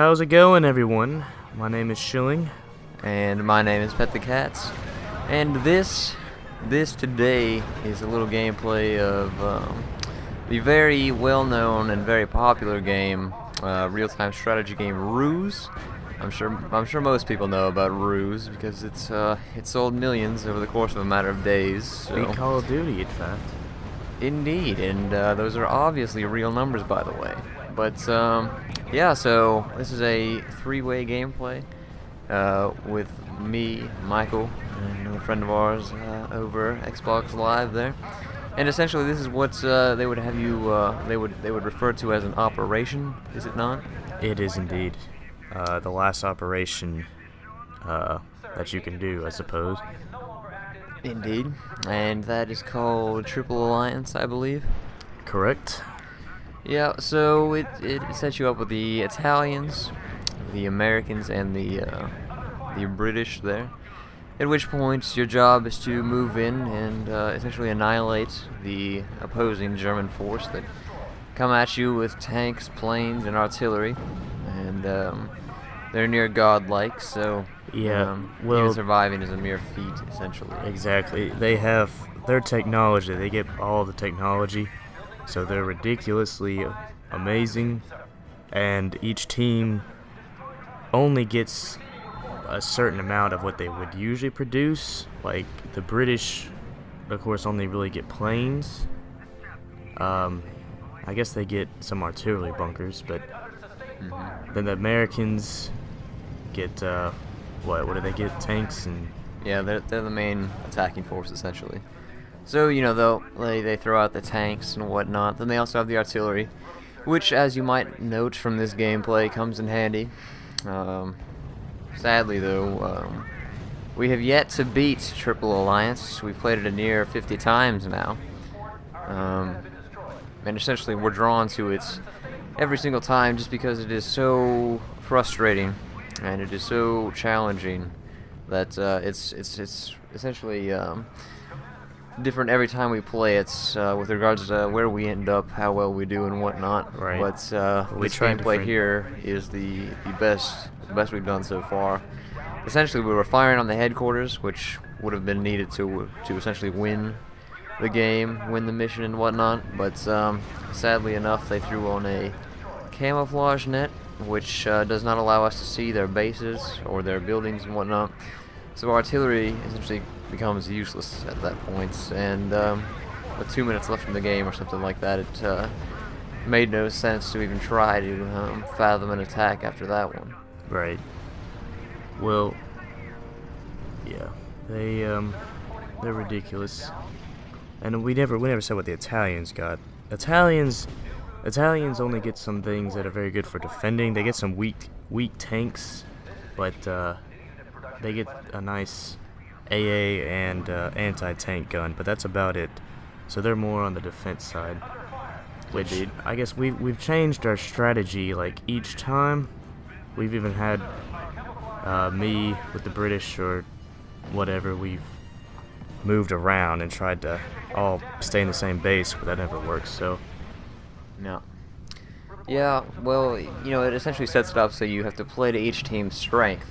How's it going, everyone? My name is Schilling. And my name is Pet the Cats. And this today is a little gameplay of the very well-known and very popular game, real-time strategy game Ruse. I'm sure most people know about Ruse because it sold millions over the course of a matter of days. So. Beat Call of Duty, in fact. Indeed, and those are obviously real numbers, by the way. But yeah, so this is a three-way gameplay with me, Michael, and another friend of ours over Xbox Live there. And essentially, this is what they would have you. They would refer to as an operation. Is it not? It is indeed. The last operation that you can do, I suppose. Indeed, and that is called Triple Alliance, I believe. Correct. Yeah, so it sets you up with the Italians, the Americans, and the British there. At which point your job is to move in and essentially annihilate the opposing German force that come at you with tanks, planes, and artillery. And they're near godlike, so Yeah, even surviving is a mere feat, essentially. Exactly. They have their technology. They get all the technology. So they're ridiculously amazing, and each team only gets a certain amount of what they would usually produce. Like the British, of course, only really get planes. I guess they get some artillery bunkers, but then the Americans get what do they get? Tanks and yeah, they're the main attacking force essentially. So, they throw out the tanks and whatnot. Then they also have the artillery, which, as you might note from this gameplay, comes in handy. Sadly, though, we have yet to beat Triple Alliance. We've played it a near 50 times now. And essentially, we're drawn to it every single time just because it is so frustrating and it is so challenging that it's essentially different every time we play it with regards to where we end up, how well we do, and whatnot. Right. But this gameplay here is the best we've done so far. Essentially, we were firing on the headquarters, which would have been needed to essentially win the game, win the mission, and whatnot. But sadly enough, they threw on a camouflage net, which does not allow us to see their bases or their buildings and whatnot. So artillery essentially becomes useless at that point, and with 2 minutes left in the game or something like that, it made no sense to even try to fathom an attack after that one. right. Well, yeah, they're ridiculous, and we never said what the Italians got. Italians only get some things that are very good for defending. They get some weak tanks, but they get a nice AA and anti-tank gun, but that's about it. So they're more on the defense side. Which Indeed. I guess we've changed our strategy like each time. We've even had me with the British or whatever. We've moved around and tried to all stay in the same base, but that never works. So No. Yeah, well, it essentially sets it up so you have to play to each team's strength.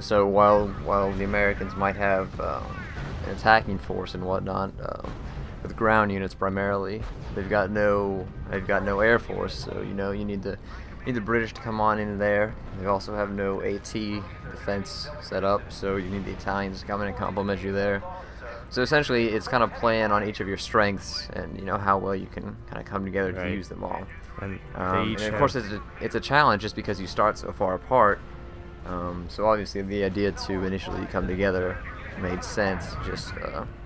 So while the Americans might have an attacking force and whatnot, with ground units primarily, they've got no air force. So you need the British to come on in there. They also have no AT defense set up, so you need the Italians to come in and complement you there. So essentially, it's kind of playing on each of your strengths and how well you can kind of come together to Right. use them all. and And of course, it's a challenge just because you start so far apart. So obviously, the idea to initially come together made sense. Just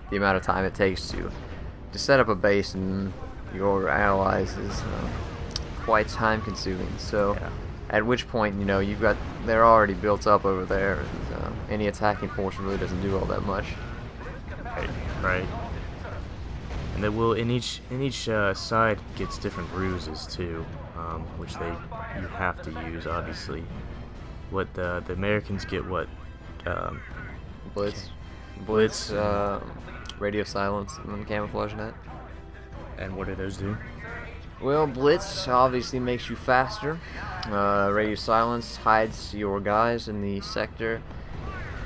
the amount of time it takes to set up a base and your allies is quite time-consuming. So, Yeah. at which point they're already built up over there, and any attacking force really doesn't do all that much. Right. And each side gets different ruses too, which you have to use obviously. What the Americans get what Blitz, radio silence, and then camouflage net. and what do those do? Well, Blitz obviously makes you faster. Radio Silence hides your guys in the sector.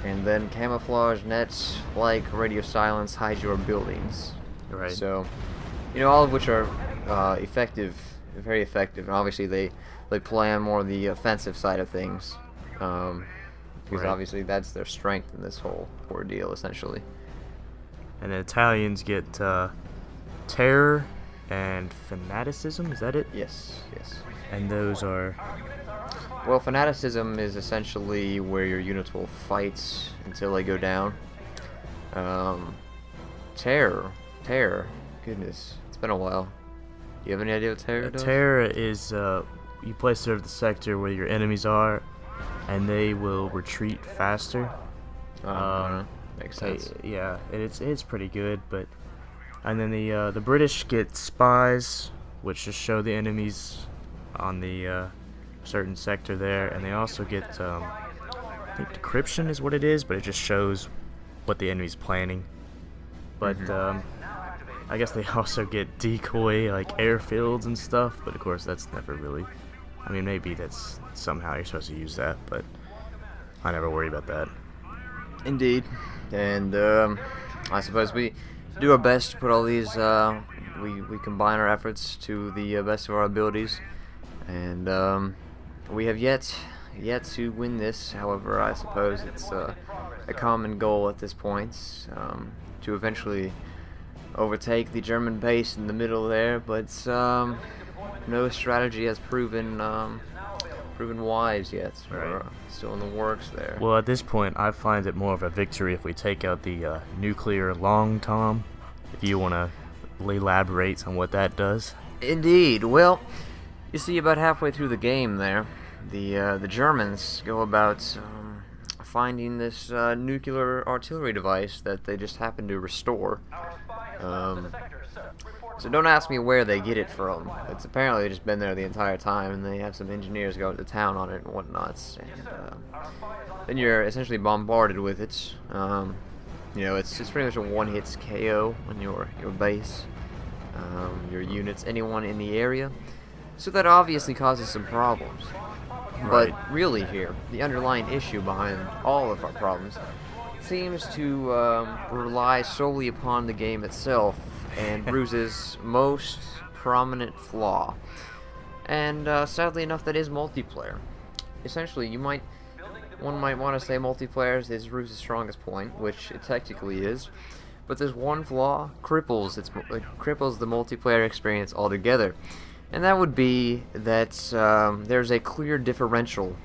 And then Camouflage Nets, like Radio Silence, hide your buildings. Right. So, all of which are effective, very effective. And obviously they play on more the offensive side of things. Because obviously that's their strength in this whole ordeal, essentially. And the Italians get terror and fanaticism, is that it? Yes. And those are... Well, fanaticism is essentially where your units will fight until they go down. Terror. Goodness, it's been a while. Do you have any idea what terror does? Terror is you place it over the sector where your enemies are, and they will retreat faster. Makes sense. Yeah, it's pretty good, but and then the British get spies, which just show the enemies on the certain sector there, and they also get I think decryption is what it is, but it just shows what the enemy's planning. But I guess they also get decoy like airfields and stuff, but of course that's never really. I mean, maybe that's somehow you're supposed to use that, but I never worry about that. Indeed, and I suppose we do our best to put all these. We combine our efforts to the best of our abilities, and we have yet to win this. However, I suppose it's a common goal at this point to eventually overtake the German base in the middle there, but no strategy has proven wise yet. We're still in the works there. Well, at this point, I find it more of a victory if we take out the nuclear long tom. If you want to elaborate on what that does. Indeed. Well, you see, about halfway through the game there, the Germans go about finding this nuclear artillery device that they just happen to restore. So don't ask me where they get it from. It's apparently just been there the entire time, and they have some engineers go to town on it and whatnot. And then you're essentially bombarded with it. It's pretty much a one-hit KO on your base, your units, anyone in the area. So that obviously causes some problems. Right. But really here, the underlying issue behind all of our problems seems to rely solely upon the game itself and Ruse's most prominent flaw. And sadly enough, that is multiplayer. Essentially, one might want to say multiplayer is Ruse's strongest point, which it technically is. But there's one flaw cripples the multiplayer experience altogether, and that would be that there's a clear differential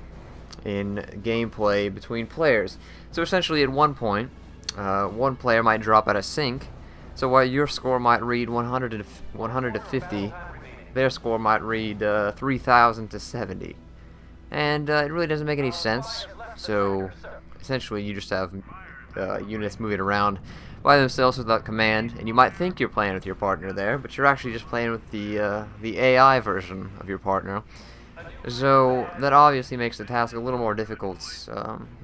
in gameplay between players. So essentially, at one point, one player might drop out of sync. So while your score might read 100 to 50, their score might read 3,000 to 70, and it really doesn't make any sense. So essentially, you just have units moving around by themselves without command, and you might think you're playing with your partner there, but you're actually just playing with the AI version of your partner. So that obviously makes the task a little more difficult.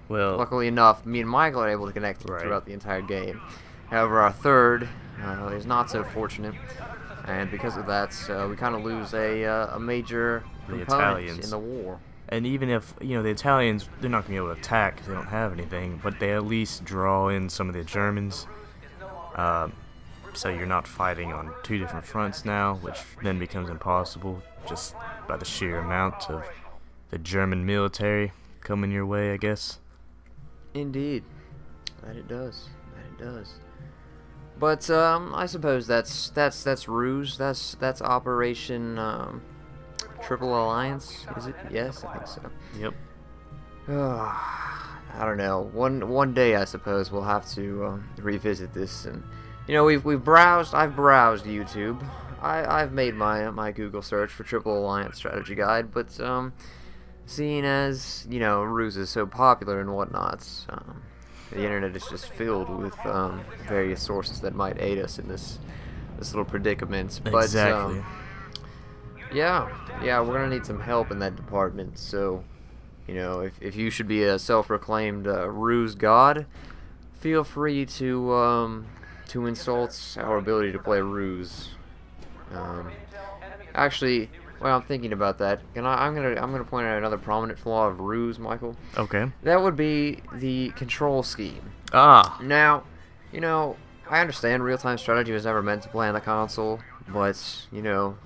Well, luckily enough, me and Michael are able to connect throughout the entire game. However, our third is not so fortunate, and because of that, we kind of lose a major component in the war. And even if, the Italians, they're not going to be able to attack because they don't have anything, but they at least draw in some of the Germans. So you're not fighting on two different fronts now, which then becomes impossible just by the sheer amount of the German military coming your way, I guess. Indeed. That it does. But I suppose that's Ruse. That's Operation Triple Alliance. Is it? Yes, I think so. Yep. I don't know. One day, I suppose we'll have to revisit this. And I've browsed YouTube. I've made my Google search for Triple Alliance strategy guide. But seeing as Ruse is so popular and whatnot. The internet is just filled with various sources that might aid us in this little predicament. But, exactly. Yeah, we're gonna need some help in that department. So, if you should be a self-proclaimed Ruse god, feel free to insult our ability to play Ruse. Actually, well, I'm thinking about that. I'm gonna point out another prominent flaw of Ruse, Michael. Okay. That would be the control scheme. Ah. Now, you know, I understand real-time strategy was never meant to play on the console, but you know,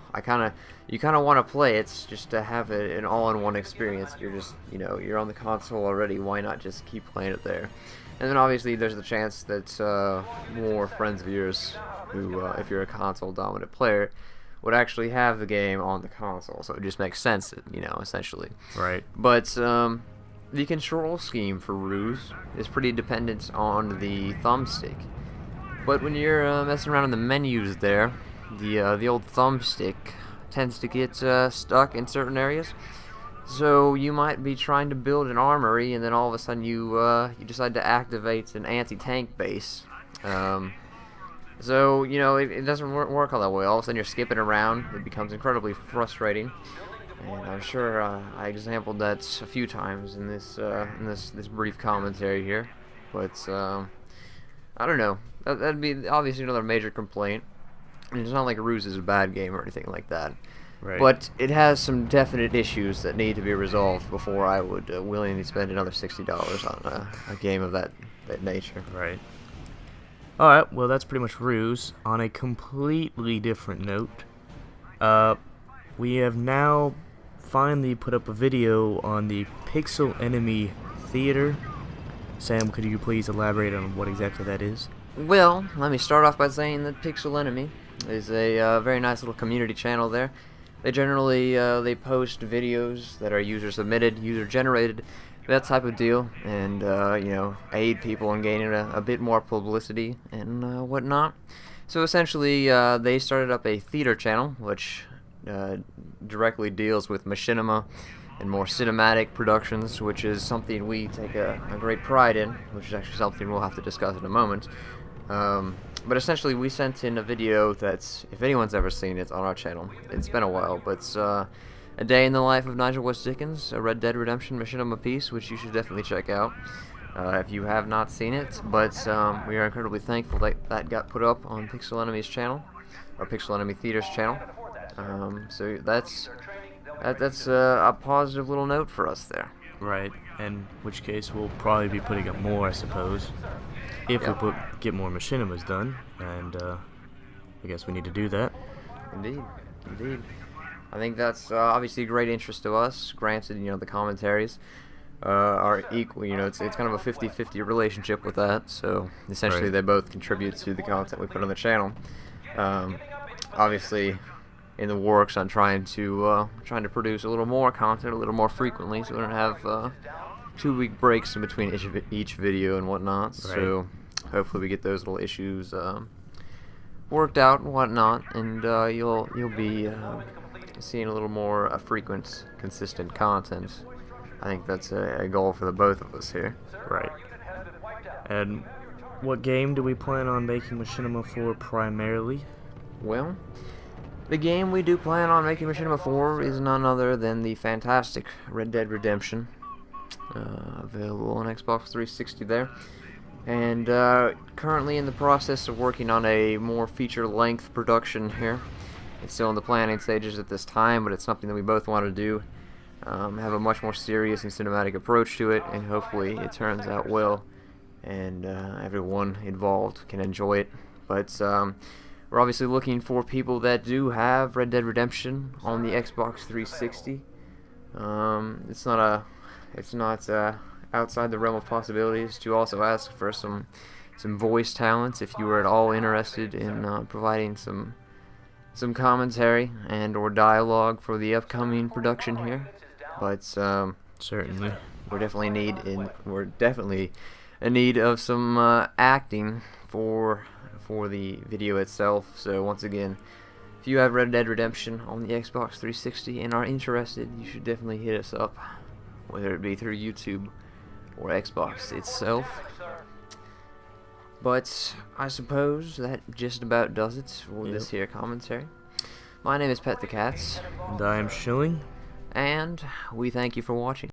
you kind of want to play it just to have an all-in-one experience. You're just, you know, you're on the console already. Why not just keep playing it there? And then obviously there's the chance that more friends of yours, who, if you're a console-dominant player, would actually have the game on the console. So it just makes sense, you know, essentially. Right. But the control scheme for Ruse is pretty dependent on the thumbstick. But when you're messing around in the menus there, the old thumbstick tends to get stuck in certain areas. So you might be trying to build an armory, and then all of a sudden you decide to activate an anti-tank base. So you know it doesn't work all that way. All of a sudden you're skipping around. It becomes incredibly frustrating. And I'm sure I exampled that a few times in this brief commentary here. But I don't know. That'd be obviously another major complaint. And it's not like Ruse is a bad game or anything like that. Right. But it has some definite issues that need to be resolved before I would willingly spend another $60 on a game of that nature. Right. Alright, well that's pretty much Ruse. On a completely different note, we have now finally put up a video on the Pixel Enemy Theater. Sam, could you please elaborate on what exactly that is? Well, let me start off by saying that Pixel Enemy is a very nice little community channel there. They generally they post videos that are user submitted, user generated, that type of deal, and you know, aid people in gaining a bit more publicity and whatnot. So essentially, they started up a theater channel which directly deals with machinima and more cinematic productions, which is something we take a great pride in, which is actually something we'll have to discuss in a moment. But essentially, we sent in a video that's, if anyone's ever seen it, on our channel. It's been a while, but it's A Day in the Life of Nigel West Dickens, a Red Dead Redemption machinima piece, which you should definitely check out if you have not seen it. But we are incredibly thankful that that got put up on Pixel Enemy's channel, or Pixel Enemy Theater's channel. So that's a positive little note for us there. Right, in which case we'll probably be putting up more, I suppose, if we get more machinimas done, and I guess we need to do that. Indeed, indeed. I think that's obviously a great interest to us. Granted, you know, the commentaries are equal. You know, it's kind of a 50-50 relationship with that. So essentially, they both contribute to the content we put on the channel. Obviously, in the works on trying to produce a little more content a little more frequently, so we don't have 2-week breaks in between each video and whatnot. Right. So hopefully we get those little issues worked out and whatnot, and you'll be seeing a little more frequent, consistent content. I think that's a goal for the both of us here. Right. And what game do we plan on making machinima for primarily? Well, the game we do plan on making machinima for is none other than the fantastic Red Dead Redemption, available on Xbox 360 there, and currently in the process of working on a more feature-length production here. It's still in the planning stages at this time, but it's something that we both want to do, have a much more serious and cinematic approach to it, and hopefully it turns out well, and everyone involved can enjoy it. But we're obviously looking for people that do have Red Dead Redemption on the Xbox 360. It's not outside the realm of possibilities to also ask for some voice talents if you are at all interested in providing some commentary and or dialogue for the upcoming production here. But certainly, we're definitely in need of some acting for the video itself. So once again, if you have Red Dead Redemption on the Xbox 360 and are interested, you should definitely hit us up, whether it be through YouTube or Xbox itself. But I suppose that just about does it for this here commentary. My name is Pet the Cats. And I am Shilling. And we thank you for watching.